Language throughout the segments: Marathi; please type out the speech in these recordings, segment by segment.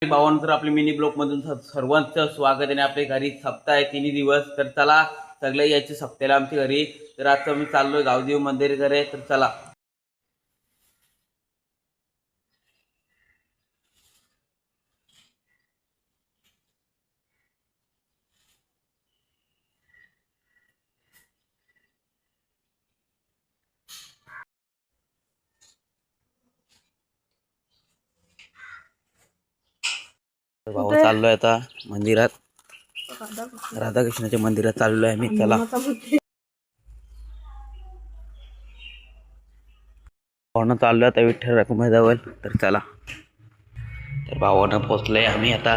भावांचं आपले मिनी ब्लॉक मधून सर्वांचं स्वागत आहे. आपल्या घरी सप्ताह आहे 3 दिवस. तर चला सगळे यायचे सप्त्याला आमच्या घरी. तर आता मी चाललोय गावदेव मंदिर करे. तर चला भाऊ चाललोय आता मंदिरात. राधाकृष्णाच्या मंदिरात चाललोय आम्ही. चला भावना चाललोय आता विठ्ठल रखुमाई जवळ. तर चला. तर भावानं पोचलोय आम्ही आता.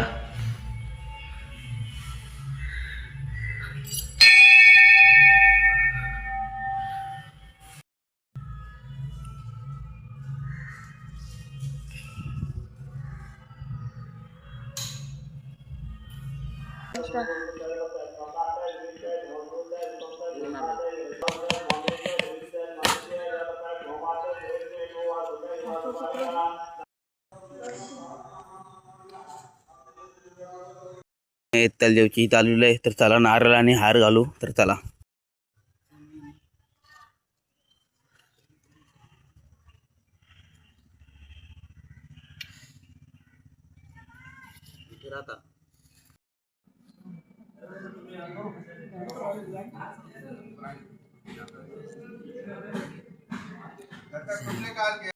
तलदेवची चालू आहे. तर चला नारळ आणि हार घालू. तर चला